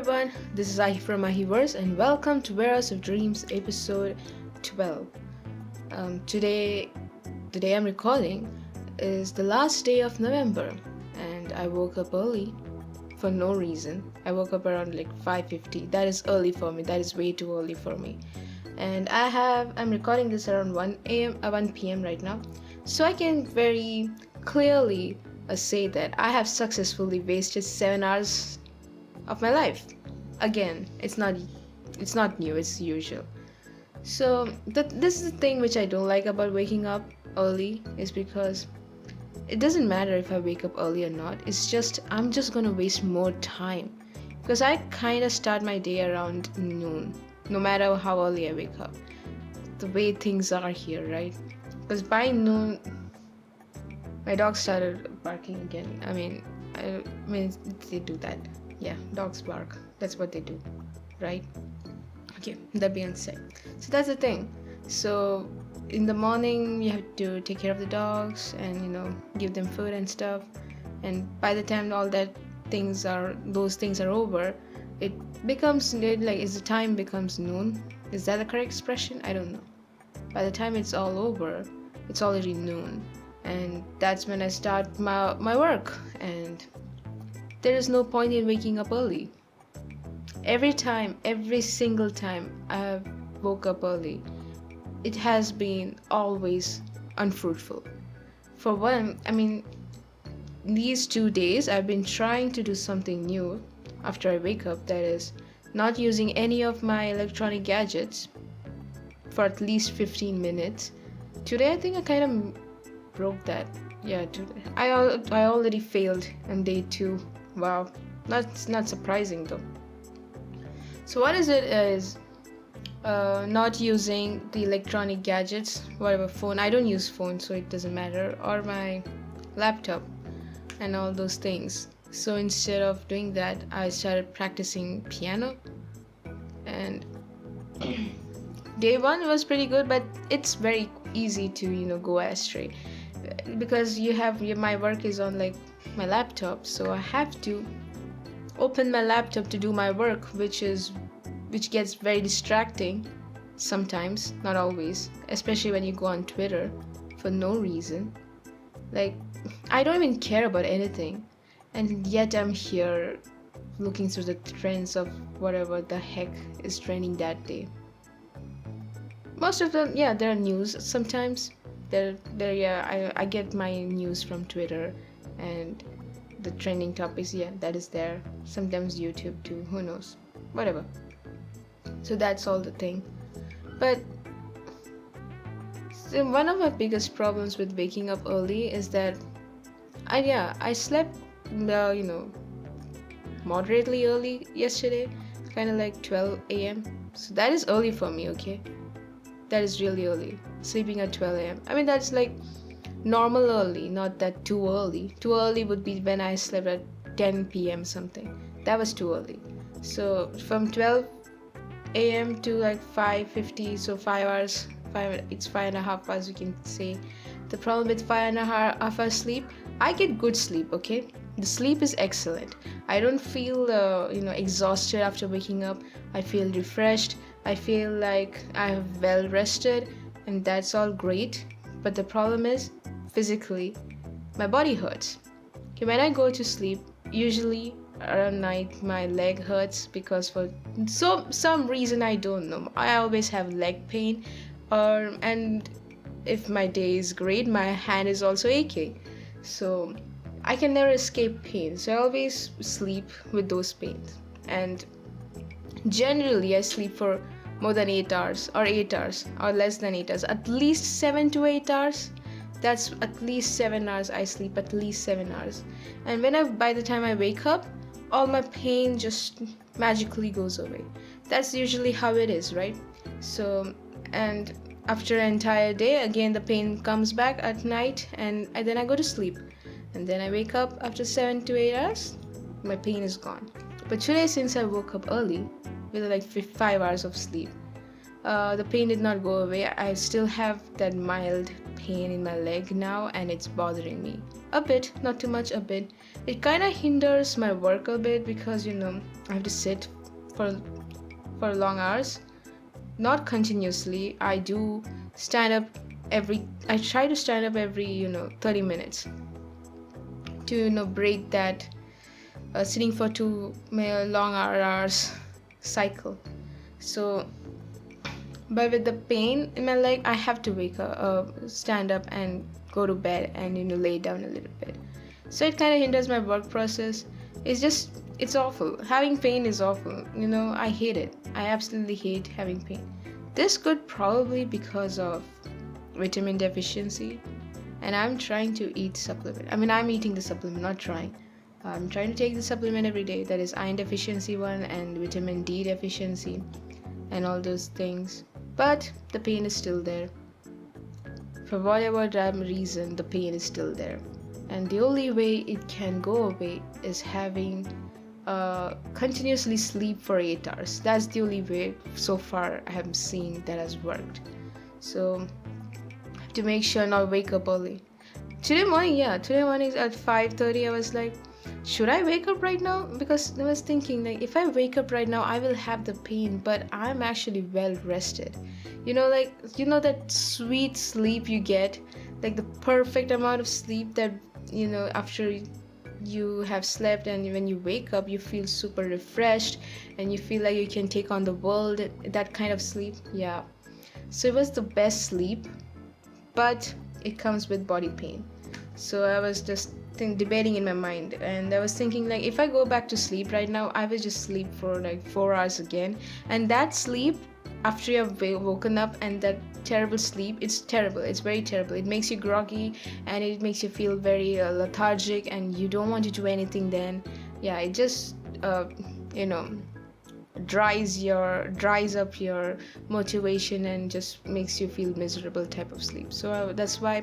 everyone, this is Ahi from Ahiverse and welcome to Warehouse of Dreams episode 12. Today, the day I'm recording, is the last day of November and I woke up early for no reason. I woke up around like 5:50. That is early for me. That is way too early for me. And I'm recording this around 1 p.m. right now. So I can very clearly say that I have successfully wasted 7 hours of my life. Again, it's not new, it's usual. So this is the thing which I don't like about waking up early, is because it doesn't matter if I wake up early or not. It's just I'm just gonna waste more time, because I kind of start my day around noon, no matter how early I wake up. The way things are here, right? Because by noon my dog started barking again. I mean they do that. Yeah, dogs bark. That's what they do, right? Okay, that being said, so that's the thing. So in the morning you have to take care of the dogs and give them food and stuff. And by the time those things are over, it becomes like, is the time becomes noon? Is that the correct expression? I don't know. By the time it's all over, it's already noon, and that's when I start my work. And there is no point in waking up early. Every single time I have woke up early, it has been always unfruitful. For one, these 2 days I've been trying to do something new after I wake up, that is not using any of my electronic gadgets for at least 15 minutes. Today I think I kind of broke that. Yeah, today I already failed on day 2. Wow, that's not surprising though. So what is it is not using the electronic gadgets, whatever, phone. I don't use phone, so it doesn't matter, or my laptop and all those things. So instead of doing that, I started practicing piano. And day 1 was pretty good, but it's very easy to go astray, because my work is on like my laptop, so I have to open my laptop to do my work, which gets very distracting sometimes, not always, especially when you go on Twitter for no reason. Like, I don't even care about anything, and yet I'm here looking through the trends of whatever the heck is trending that day. Most of them, yeah, there are news sometimes. I get my news from Twitter, and the trending topics, yeah, that is there. Sometimes YouTube too, who knows, whatever. So that's all the thing. But one of my biggest problems with waking up early is that I slept moderately early yesterday, kind of like 12 a.m. So that is early for me, okay? That is really early, sleeping at 12 a.m. That's like normal early, not that too early. Too early would be when I slept at 10 p.m. something. That was too early. So from 12 a.m. to like 5:50, so 5 hours, it's 5.5 hours, you can say. The problem with 5.5 hours sleep, I get good sleep, okay? The sleep is excellent. I don't feel exhausted after waking up. I feel refreshed. I feel like I have well rested, and that's all great. But the problem is, physically, my body hurts. Okay, when I go to sleep, usually around night, my leg hurts, because for some reason I don't know. I always have leg pain, and if my day is great, my hand is also aching. So I can never escape pain. So I always sleep with those pains. And generally I sleep for more than 8 hours, or 8 hours, or less than 8 hours, at least 7 to 8 hours. That's at least 7 hours. I sleep at least 7 hours. And by the time I wake up, all my pain just magically goes away. That's usually how it is, right? So, and after an entire day, again the pain comes back at night, and then I go to sleep. And then I wake up after 7 to 8 hours, my pain is gone. But today, since I woke up early with like 5 hours of sleep, the pain did not go away. I still have that mild pain in my leg now, and it's bothering me a bit, not too much, a bit. It kind of hinders my work a bit, because I have to sit for long hours, not continuously. I try to stand up every 30 minutes to break that sitting for long hours cycle. So, but with the pain in my leg, I have to wake up, stand up and go to bed and lay down a little bit. So it kind of hinders my work process. It's awful. Having pain is awful. I hate it. I absolutely hate having pain. This could probably because of vitamin deficiency, and I'm trying to eat supplement. I mean, I'm eating the supplement, not trying. I'm trying to take the supplement every day. That is iron deficiency one and vitamin D deficiency and all those things. But the pain is still there. For whatever damn reason, the pain is still there. And the only way it can go away is having continuously sleep for 8 hours. That's the only way so far I have seen that has worked. So I have to make sure not wake up early. Today morning at 5:30 I was like, should I wake up right now? Because I was thinking, like, if I wake up right now I will have the pain, but I'm actually well rested. That sweet sleep you get, like the perfect amount of sleep that after you have slept, and when you wake up you feel super refreshed and you feel like you can take on the world, that kind of sleep. Yeah, so it was the best sleep, but it comes with body pain. So I was just debating in my mind, and I was thinking, like, if I go back to sleep right now, I will just sleep for like 4 hours again, and that sleep after you have woken up, and that terrible sleep, it's terrible. It's very terrible. It makes you groggy and it makes you feel very lethargic, and you don't want to do anything then. Yeah, it just dries up your motivation and just makes you feel miserable type of sleep. So that's why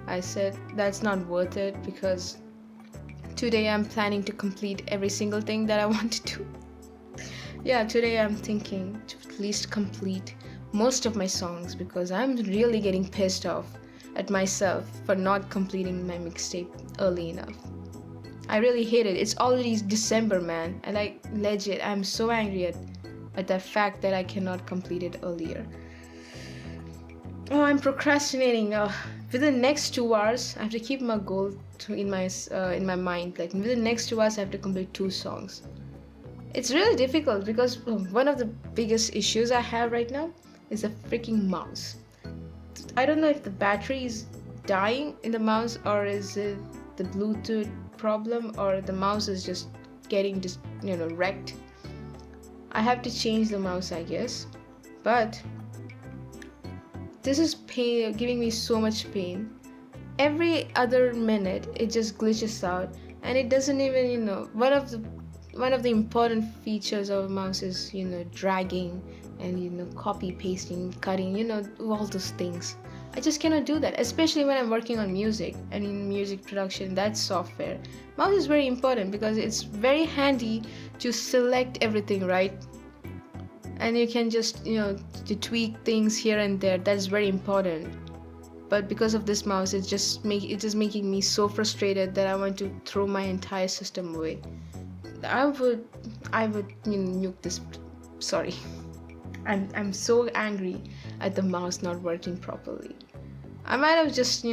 I said that's not worth it, because today I'm planning to complete every single thing that I want to do. Yeah, today I'm thinking to at least complete most of my songs, because I'm really getting pissed off at myself for not completing my mixtape early enough. I really hate it. It's already December, man. And legit, I'm so angry at that fact that I cannot complete it earlier. Oh, I'm procrastinating. Within the next 2 hours, I have to keep my goal in my mind. Like, within the next 2 hours, I have to complete 2 songs. It's really difficult because one of the biggest issues I have right now is a freaking mouse. I don't know if the battery is dying in the mouse, or is it the Bluetooth problem, or the mouse is just getting wrecked. I have to change the mouse, I guess. But this is pain, giving me so much pain. Every other minute it just glitches out, and it doesn't even one of the important features of a mouse is dragging and copy pasting, cutting, all those things. I just cannot do that, especially when I'm working on music and in music production. That software mouse is very important because it's very handy to select everything, right? And you can just to tweak things here and there. That is very important. But because of this mouse, it's just making me so frustrated that I want to throw my entire system away. I would nuke this. Sorry, I'm so angry at the mouse not working properly. I might have just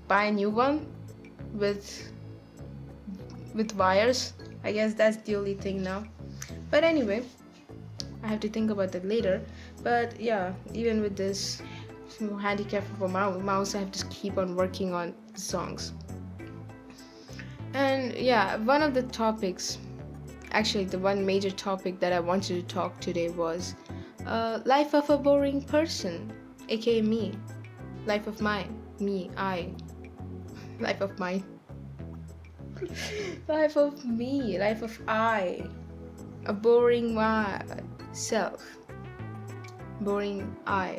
buy a new one with wires. I guess that's the only thing now. But anyway, I have to think about that later. But yeah, even with this handicap of a mouse, I have to keep on working on the songs. And yeah, one of the topics, actually the one major topic that I wanted to talk today was life of a boring person, aka me. Life of mine. Me. I. Life of mine. Life of me. Life of I. A boring self. Boring I.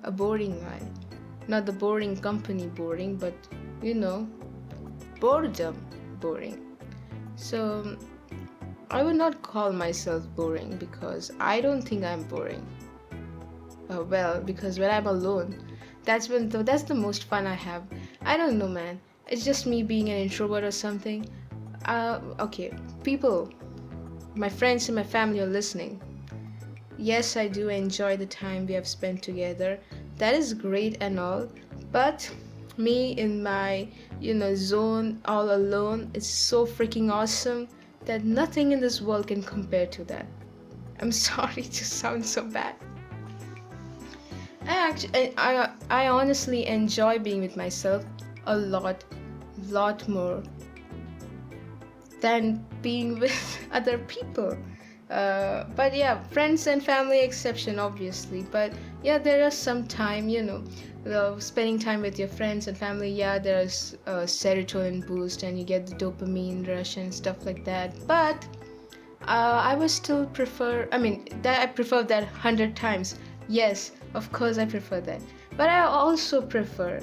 A boring I. Not the boring company boring, but boredom boring. So I would not call myself boring because I don't think I'm boring. Because when I'm alone, that's the most fun I have. I don't know, man. It's just me being an introvert or something. Okay, people my friends and my family are listening, yes, I do enjoy the time we have spent together. That is great and all, but me in my, zone all alone, it's so freaking awesome that nothing in this world can compare to that. I'm sorry to sound so bad. I honestly enjoy being with myself a lot more than being with other people. But yeah, friends and family exception, obviously. But yeah, there is some time, spending time with your friends and family. Yeah, there's a serotonin boost and you get the dopamine rush and stuff like that. But I would still prefer, I prefer that 100 times. Yes, of course I prefer that. But I also prefer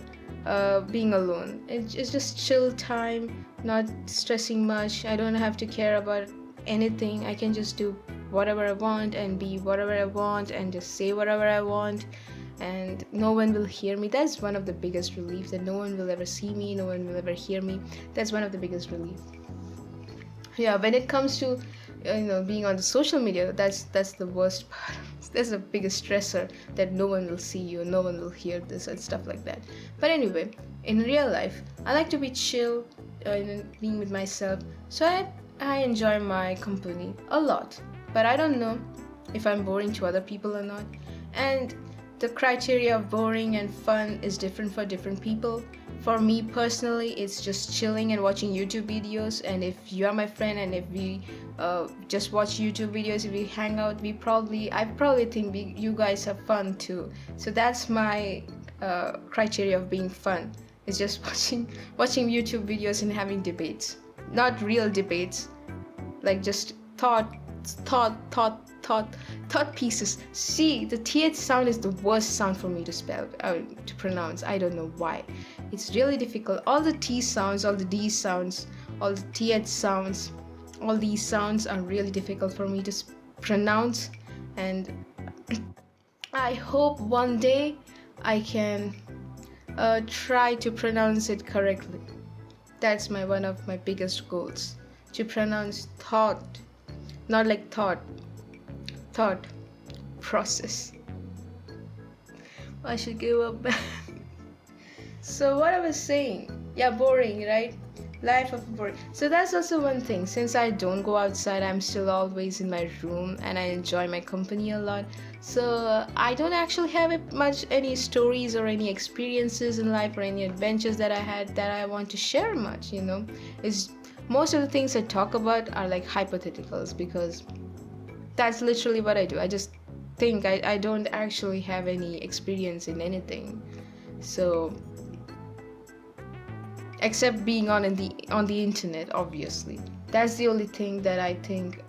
being alone. It's just chill time, not stressing much. I don't have to care about anything. I can just do whatever I want and be whatever I want and just say whatever I want, and no one will hear me. That's one of the biggest relief, that no one will ever see me, no one will ever hear me. That's one of the biggest relief. Yeah, when it comes to being on the social media, that's the worst part. That's the biggest stressor, that no one will see you, no one will hear this and stuff like that. But anyway, in real life, I like to be chill, being with myself. So I enjoy my company a lot, but I don't know if I'm boring to other people or not. And the criteria of boring and fun is different for different people. For me personally, it's just chilling and watching YouTube videos. And if you are my friend and if we just watch YouTube videos, if we hang out, I probably think you guys have fun too. So that's my criteria of being fun. It's just watching YouTube videos and having debates. Not real debates, like just thought pieces. See, the th sound is the worst sound for me to pronounce. I don't know why. It's really difficult. All the t sounds, all the d sounds, all the th sounds, all these sounds are really difficult for me to pronounce, and I hope one day I can try to pronounce it correctly. That's one of my biggest goals, to pronounce thought, not like thought process. I should give up. So what I was saying, yeah, boring, right? Life of boring. So that's also one thing. Since I don't go outside, I'm still always in my room and I enjoy my company a lot. So I don't actually have any stories or any experiences in life or any adventures that I had that I want to share much, It's most of the things I talk about are like hypotheticals, because that's literally what I do. I just think I don't actually have any experience in anything. So except being on the internet, obviously. That's the only thing that I think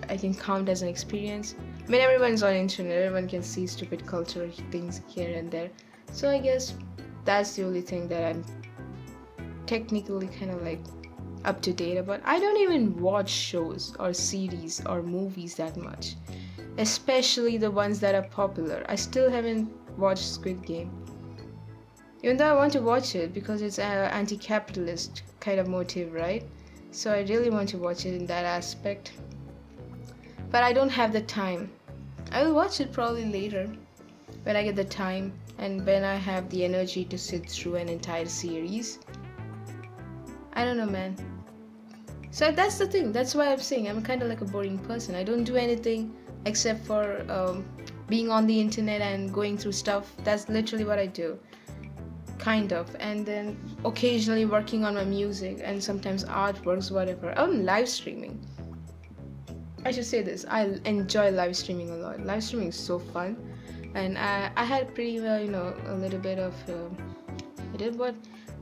I can count as an experience. I mean, everyone's on internet, everyone can see stupid cultural things here and there. So I guess that's the only thing that I'm technically kind of like up to date about. I don't even watch shows or series or movies that much, especially the ones that are popular. I still haven't watched Squid Game, even though I want to watch it because it's an anti-capitalist kind of motive, right? So I really want to watch it in that aspect, but I don't have the time. I will watch it probably later when I get the time and when I have the energy to sit through an entire series. I don't know, man. So that's the thing. That's why I'm saying I'm kind of like a boring person. I don't do anything except for being on the internet and going through stuff. That's literally what I do. Kind of. And then occasionally working on my music and sometimes artworks, whatever. I'm live streaming. I should say this. I enjoy live streaming a lot. Live streaming is so fun. And I had pretty well, a little bit of... I did what?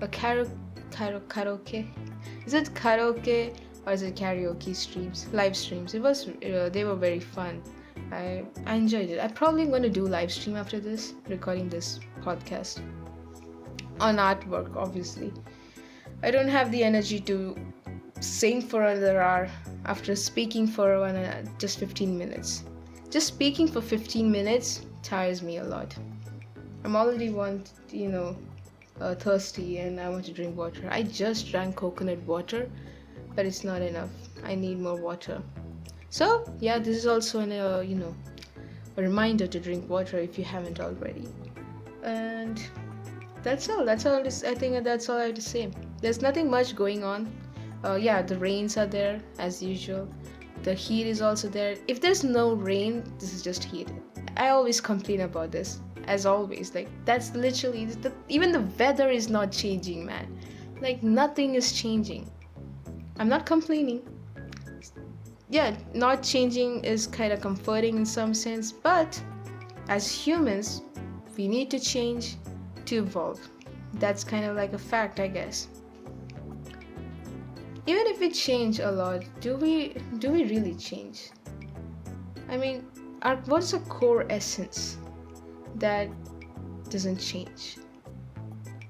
A karaoke. Is it karaoke or is it karaoke streams? Live streams. It was they were very fun. I enjoyed it. I'm probably going to do live stream after this, recording this podcast on artwork. Obviously, I don't have the energy to sing for another hour after speaking for just 15 minutes. Just speaking for 15 minutes tires me a lot. I'm already thirsty and I want to drink water. I just drank coconut water, but it's not enough. I need more water. So yeah, this is also an a reminder to drink water if you haven't already. And that's all. That's all. I think that's all I have to say. There's nothing much going on. Yeah, the rains are there as usual. The heat is also there. If there's no rain, this is just heat. I always complain about this, as always. Like that's literally even the weather is not changing, man. Like nothing is changing. I'm not complaining. Yeah, not changing is kind of comforting in some sense, but as humans, we need to change to evolve. That's kind of like a fact, I guess. Even if we change a lot, do we really change? I mean, what is a core essence that doesn't change?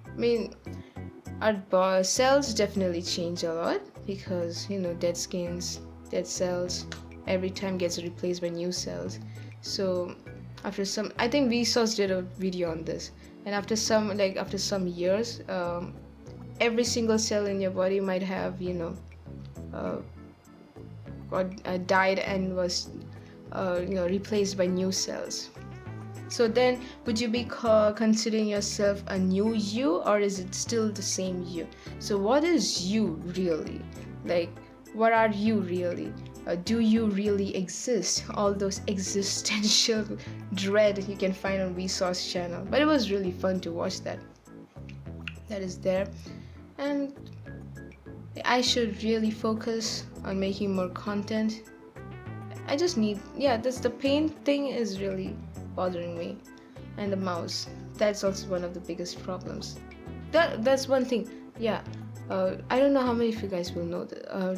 I mean, our cells definitely change a lot because dead skins, dead cells every time gets replaced by new cells. So after some, I think Vsauce did a video on this, and after some years, every single cell in your body might have uh, died and was replaced by new cells. So then, would you be considering yourself a new you, or is it still the same you? So what is you really? Like, what are you really? Do you really exist? All those existential dread you can find on Vsauce channel. But it was really fun to watch that. That is there. And I should really focus on making more content. I just need, that's the pain thing is really bothering me. And the mouse, that's also one of the biggest problems. That's one thing. Yeah, I don't know how many of you guys will know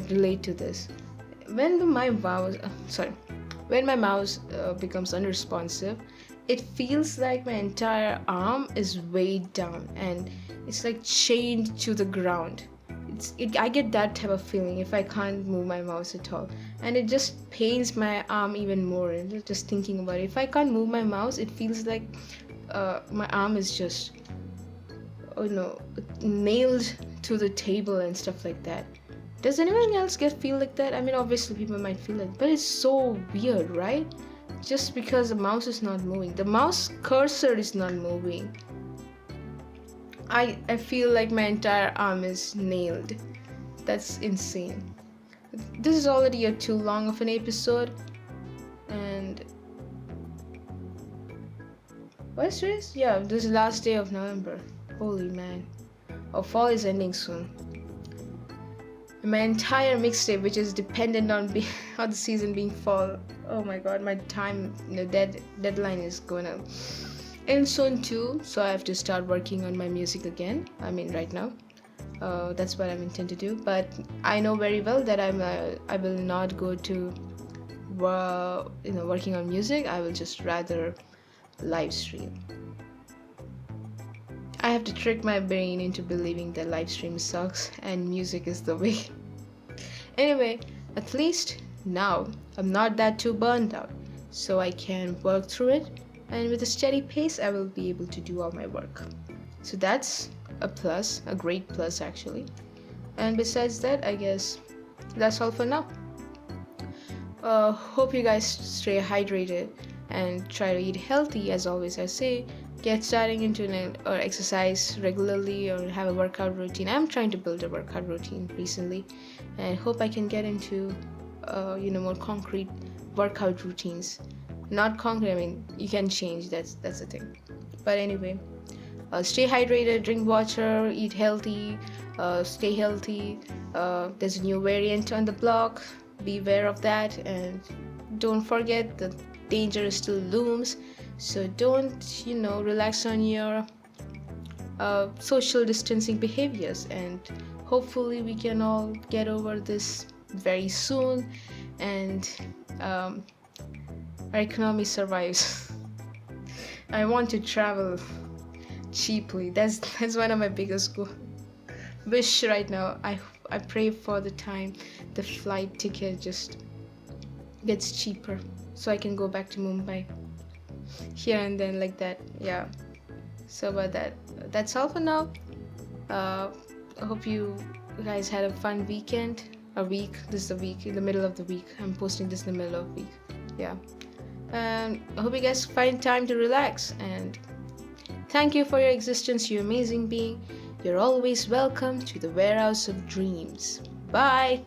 relate to this. When my mouse becomes unresponsive, it feels like my entire arm is weighed down and it's like chained to the ground. I get that type of feeling if I can't move my mouse at all, and it just pains my arm even more. And just thinking about it, if I can't move my mouse, it feels like my arm is just nailed to the table and stuff like that. Does anyone else feel like that? I mean, obviously people might feel it, but it's so weird, right? Just because the mouse is not moving, the mouse cursor is not moving, I feel like my entire arm is nailed. That's insane. This is already a too long of an episode. And what's this? Yeah, this is the last day of November. Holy man. Oh, fall is ending soon. My entire mixtape, which is dependent on the season being fall. Oh my god, my time, deadline is gonna end soon too. So I have to start working on my music again. I mean, right now. That's what I intend to do. But I know very well that I will not go to, working on music. I will just rather live stream. I have to trick my brain into believing that live stream sucks and music is the way. Anyway, at least now I'm not that too burned out, so I can work through it, and with a steady pace I will be able to do all my work. So that's a plus, a great plus actually. And besides that, I guess that's all for now. Hope you guys stay hydrated and try to eat healthy. As always I say, get starting into or exercise regularly or have a workout routine. I'm trying to build a workout routine recently, and hope I can get into more concrete workout routines. Not concrete, I mean you can change, that's the thing. But anyway, stay hydrated, drink water, eat healthy, stay healthy. There's a new variant on the block, beware of that, and don't forget the danger still looms. So don't relax on your social distancing behaviors, and hopefully we can all get over this very soon, and our economy survives. I want to travel cheaply. That's one of my biggest wish right now. I pray for the time the flight ticket just gets cheaper so I can go back to Mumbai here and then, like that. Yeah, so about that's all for now. I hope you guys had a fun weekend. a week. This is a week, in the middle of the week. I'm posting this in the middle of the week. Yeah. And I hope you guys find time to relax. And thank you for your existence, you amazing being. You're always welcome to the warehouse of dreams. Bye.